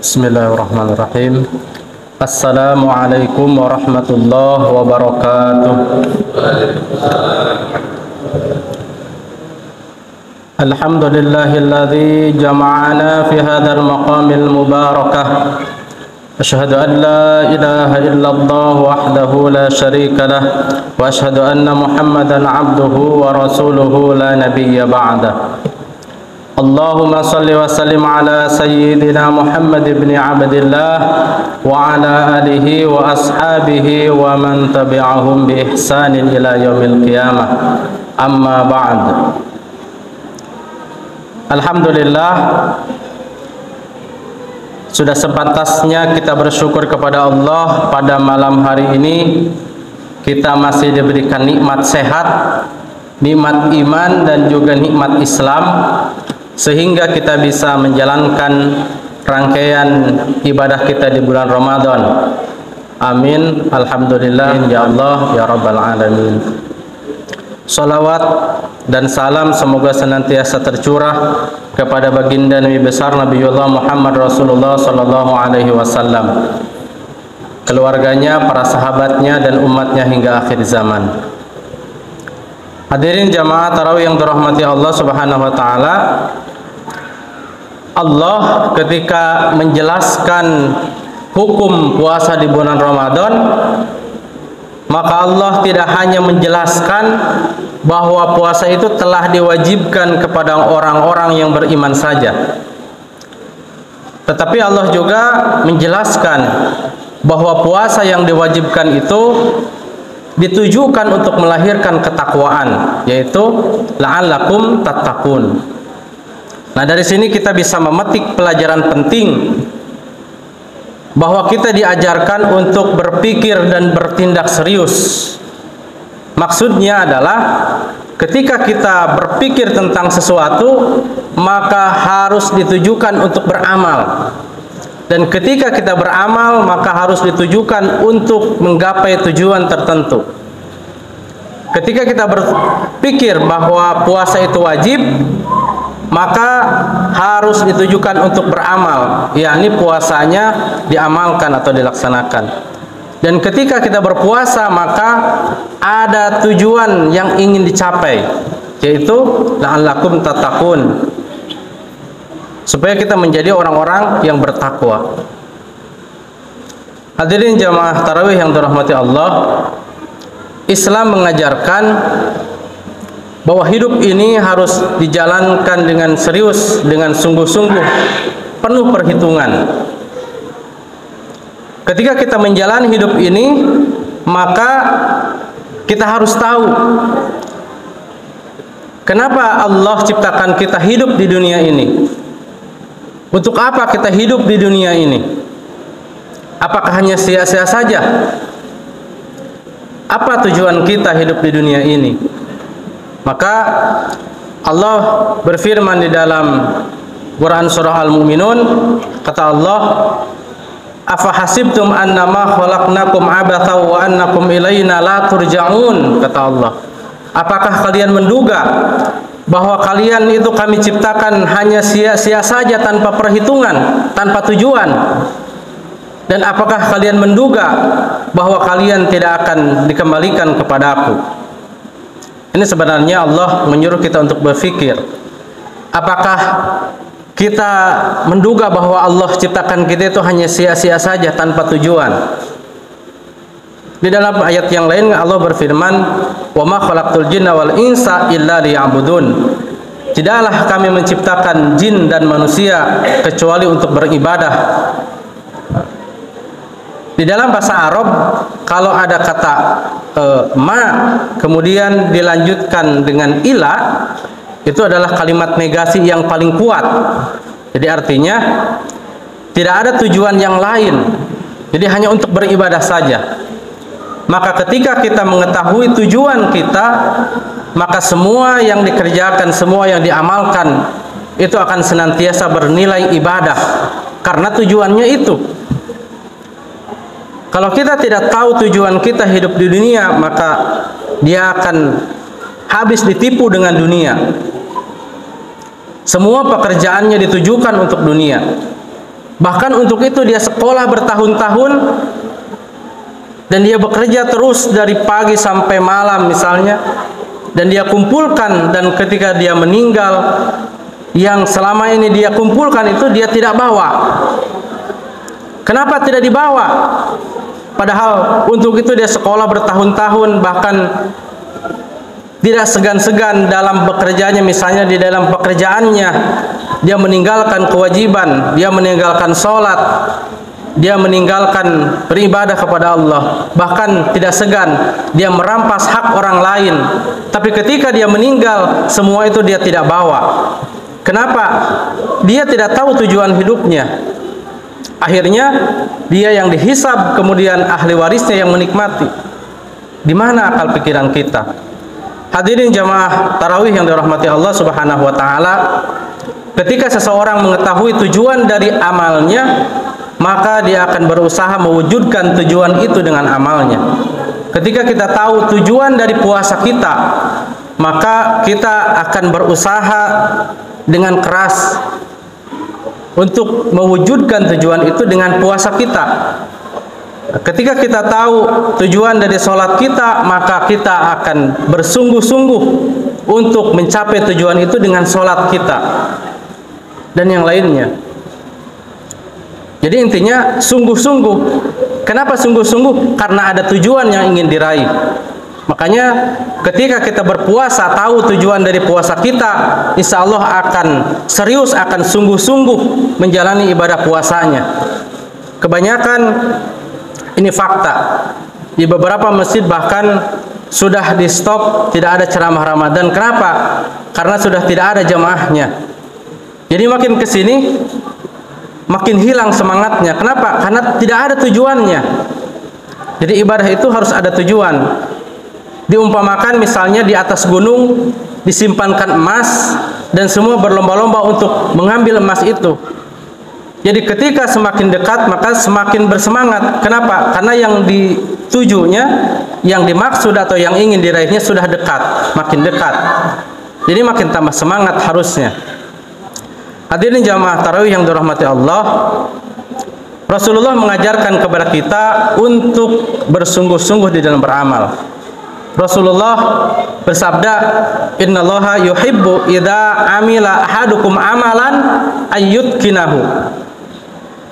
Bismillahirrahmanirrahim. Assalamualaikum warahmatullahi wabarakatuh. Alhamdulillahilladzi jama'ana fi hadzal maqamil mubarakah. Asyhadu an la ilaha illallah wahdahu la syarika lah wa asyhadu anna Muhammadan 'abduhu wa rasuluhu la nabiyya ba'da. Allahumma salli wa sallim ala sayyidina Muhammad ibn Abdillah wa ala alihi wa ashabihi wa man tabi'ahum bi ihsanin ila yaumil qiyamah. Amma ba'd. Alhamdulillah, sudah sepantasnya kita bersyukur kepada Allah pada malam hari ini kita masih diberikan nikmat sehat, nikmat iman dan juga nikmat Islam, sehingga kita bisa menjalankan rangkaian ibadah kita di bulan Ramadan. Amin. Alhamdulillah ya Allah ya Rabbal Alamin. Salawat dan salam semoga senantiasa tercurah kepada baginda Nabi besar Nabiullah Muhammad Rasulullah sallallahu alaihi wasallam, keluarganya, para sahabatnya dan umatnya hingga akhir zaman. Hadirin jamaah tarawih yang dirahmati Allah Subhanahu wa taala, Allah ketika menjelaskan hukum puasa di bulan Ramadan, maka Allah tidak hanya menjelaskan bahwa puasa itu telah diwajibkan kepada orang-orang yang beriman saja, tetapi Allah juga menjelaskan bahwa puasa yang diwajibkan itu ditujukan untuk melahirkan ketakwaan, yaitu la'allakum tattaqun. Nah, dari sini kita bisa memetik pelajaran penting bahwa kita diajarkan untuk berpikir dan bertindak serius. Maksudnya adalah ketika kita berpikir tentang sesuatu, maka harus ditujukan untuk beramal. Dan ketika kita beramal, maka harus ditujukan untuk menggapai tujuan tertentu. Ketika kita berpikir bahwa puasa itu wajib, maka harus ditujukan untuk beramal, yakni puasanya diamalkan atau dilaksanakan. Dan ketika kita berpuasa, maka ada tujuan yang ingin dicapai, yaitu la'allakum tattaqun, supaya kita menjadi orang-orang yang bertakwa. Hadirin jamaah tarawih yang dirahmati Allah, Islam mengajarkan bahwa hidup ini harus dijalankan dengan serius, dengan sungguh-sungguh, penuh perhitungan. Ketika kita menjalani hidup ini, maka kita harus tahu kenapa Allah ciptakan kita hidup di dunia ini. Untuk apa kita hidup di dunia ini? Apakah hanya sia-sia saja? Apa tujuan kita hidup di dunia ini? Maka Allah berfirman di dalam Quran surah Al-Mu'minun, kata Allah, afa hasibtum annama khalaqnakum abatha wa annakum ilaina la turja'un, kata Allah. Apakah kalian menduga bahwa kalian itu kami ciptakan hanya sia-sia saja, tanpa perhitungan, tanpa tujuan? Dan apakah kalian menduga bahwa kalian tidak akan dikembalikan kepadaku? Ini sebenarnya Allah menyuruh kita untuk berpikir. Apakah kita menduga bahwa Allah ciptakan kita itu hanya sia-sia saja, tanpa tujuan? Di dalam ayat yang lain Allah berfirman, "Wa ma khalaqtul jinna wal insa illa liya'budun." Tidaklah kami menciptakan jin dan manusia kecuali untuk beribadah. Di dalam bahasa Arab, kalau ada kata ma kemudian dilanjutkan dengan ila, itu adalah kalimat negasi yang paling kuat. Jadi artinya tidak ada tujuan yang lain, jadi hanya untuk beribadah saja. Maka ketika kita mengetahui tujuan kita, maka semua yang dikerjakan, semua yang diamalkan itu akan senantiasa bernilai ibadah, karena tujuannya itu. Kalau kita tidak tahu tujuan kita hidup di dunia, maka dia akan habis ditipu dengan dunia. Semua pekerjaannya ditujukan untuk dunia. Bahkan untuk itu dia sekolah bertahun-tahun dan dia bekerja terus dari pagi sampai malam misalnya, dan dia kumpulkan, dan ketika dia meninggal yang selama ini dia kumpulkan itu dia tidak bawa. Kenapa tidak dibawa? Padahal untuk itu dia sekolah bertahun-tahun, bahkan tidak segan-segan dalam bekerjanya. Misalnya di dalam pekerjaannya dia meninggalkan kewajiban, dia meninggalkan sholat, dia meninggalkan beribadah kepada Allah, bahkan tidak segan dia merampas hak orang lain. Tapi ketika dia meninggal, semua itu dia tidak bawa. Kenapa? Dia tidak tahu tujuan hidupnya. Akhirnya dia yang dihisab, kemudian ahli warisnya yang menikmati. Di mana akal pikiran kita? Hadirin jamaah tarawih yang dirahmati Allah Subhanahu wa taala, ketika seseorang mengetahui tujuan dari amalnya, maka dia akan berusaha mewujudkan tujuan itu dengan amalnya. Ketika kita tahu tujuan dari puasa kita, maka kita akan berusaha dengan keras untuk mewujudkan tujuan itu dengan puasa kita. Ketika kita tahu tujuan dari sholat kita, maka kita akan bersungguh-sungguh untuk mencapai tujuan itu dengan sholat kita dan yang lainnya. Jadi intinya sungguh-sungguh. Kenapa sungguh-sungguh? Karena ada tujuan yang ingin diraih. Makanya ketika kita berpuasa, tahu tujuan dari puasa kita, insya Allah akan serius, akan sungguh-sungguh menjalani ibadah puasanya. Kebanyakan ini fakta, di beberapa masjid bahkan sudah di stop, tidak ada ceramah Ramadan. Kenapa? Karena sudah tidak ada jamaahnya. Jadi makin kesini makin hilang semangatnya. Kenapa? Karena tidak ada tujuannya. Jadi ibadah itu harus ada tujuan. Diumpamakan misalnya di atas gunung disimpankan emas dan semua berlomba-lomba untuk mengambil emas itu. Jadi ketika semakin dekat maka semakin bersemangat. Kenapa? Karena yang ditujunya, yang dimaksud atau yang ingin diraihnya sudah dekat, makin dekat. Jadi makin tambah semangat harusnya. Hadirin jamaah tarawih yang dirahmati Allah, Rasulullah mengajarkan kepada kita untuk bersungguh-sungguh di dalam beramal. Rasulullah bersabda, "Innallaha yuhibbu idza amila ahadukum amalan ayyutkinahu."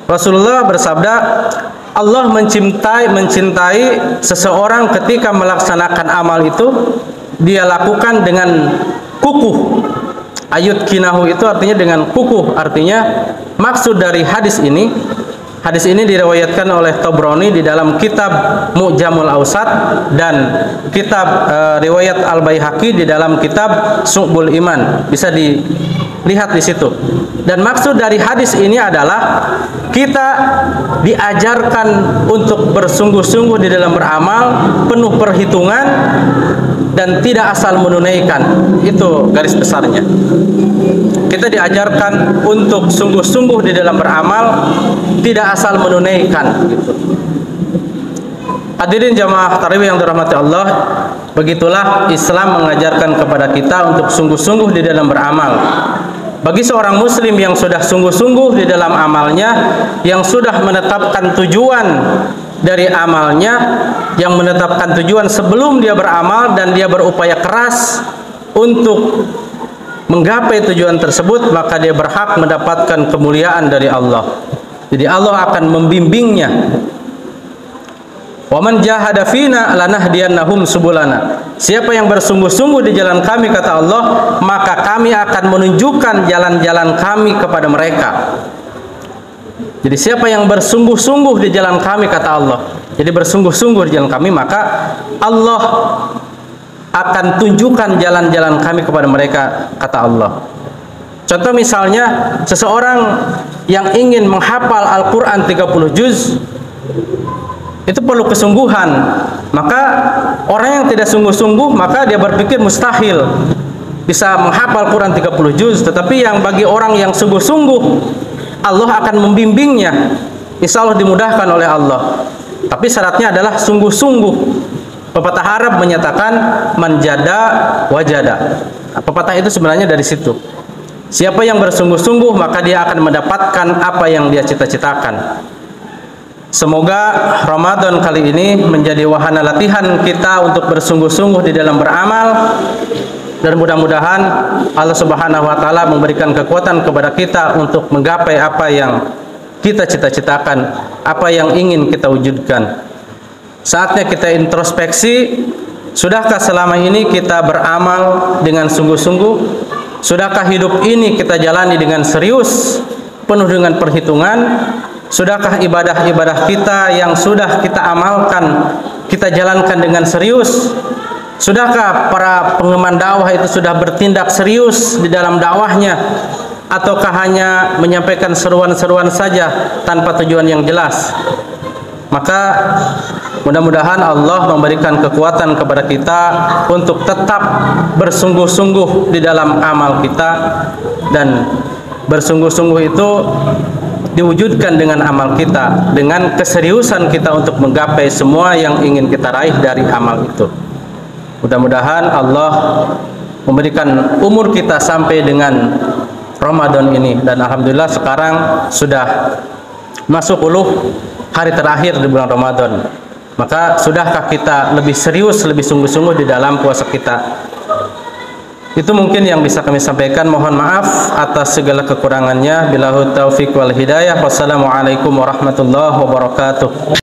Rasulullah bersabda, Allah mencintai seseorang ketika melaksanakan amal itu dia lakukan dengan kukuh. Ayyutkinahu itu artinya dengan kukuh. Artinya maksud dari hadis ini diriwayatkan oleh Tabrani di dalam kitab Mu'jamul Awsat dan kitab riwayat Al-Baihaqi di dalam kitab Syu'bul Iman. Bisa dilihat di situ. Dan maksud dari hadis ini adalah kita diajarkan untuk bersungguh-sungguh di dalam beramal, penuh perhitungan dan tidak asal menunaikan. Itu garis besarnya. Kita diajarkan untuk sungguh-sungguh di dalam beramal, tidak asal menunaikan gitu. Hadirin jamaah tarawih yang dirahmati Allah, begitulah Islam mengajarkan kepada kita untuk sungguh-sungguh di dalam beramal. Bagi seorang muslim yang sudah sungguh-sungguh di dalam amalnya, yang sudah menetapkan tujuan dari amalnya, yang menetapkan tujuan sebelum dia beramal dan dia berupaya keras untuk menggapai tujuan tersebut, maka dia berhak mendapatkan kemuliaan dari Allah. Jadi Allah akan membimbingnya. Wa man jahada fina lanahdiyannahum subulana. Siapa yang bersungguh-sungguh di jalan kami, kata Allah, maka kami akan menunjukkan jalan-jalan kami kepada mereka. Jadi siapa yang bersungguh-sungguh di jalan kami, kata Allah, jadi bersungguh-sungguh di jalan kami, maka Allah akan tunjukkan jalan-jalan kami kepada mereka, kata Allah. Contoh misalnya seseorang yang ingin menghafal Al-Quran 30 juz, itu perlu kesungguhan. Maka orang yang tidak sungguh-sungguh, maka dia berpikir mustahil bisa menghafal Quran 30 juz. Tetapi yang bagi orang yang sungguh-sungguh, Allah akan membimbingnya. Insya Allah dimudahkan oleh Allah. Tapi syaratnya adalah sungguh-sungguh. Pepatah Arab menyatakan manjada wajada. Pepatah itu sebenarnya dari situ. Siapa yang bersungguh-sungguh maka dia akan mendapatkan apa yang dia cita-citakan. Semoga Ramadan kali ini menjadi wahana latihan kita untuk bersungguh-sungguh di dalam beramal, dan mudah-mudahan Allah Subhanahu wa taala memberikan kekuatan kepada kita untuk menggapai apa yang kita cita-citakan, apa yang ingin kita wujudkan. Saatnya kita introspeksi, sudahkah selama ini kita beramal dengan sungguh-sungguh? Sudahkah hidup ini kita jalani dengan serius, penuh dengan perhitungan? Sudahkah ibadah-ibadah kita yang sudah kita amalkan, kita jalankan dengan serius? Sudahkah para pengemban dakwah itu sudah bertindak serius di dalam dakwahnya? Ataukah hanya menyampaikan seruan-seruan saja tanpa tujuan yang jelas? Maka mudah-mudahan Allah memberikan kekuatan kepada kita untuk tetap bersungguh-sungguh di dalam amal kita, dan bersungguh-sungguh itu diwujudkan dengan amal kita, dengan keseriusan kita untuk menggapai semua yang ingin kita raih dari amal itu. Mudah-mudahan Allah memberikan umur kita sampai dengan Ramadan ini, dan alhamdulillah sekarang sudah masuk 10 hari terakhir di bulan Ramadan. Maka sudahkah kita lebih serius, lebih sungguh-sungguh di dalam puasa kita? Itu mungkin yang bisa kami sampaikan. Mohon maaf atas segala kekurangannya. Billahi taufiq wal hidayah. Wassalamualaikum warahmatullahi wabarakatuh.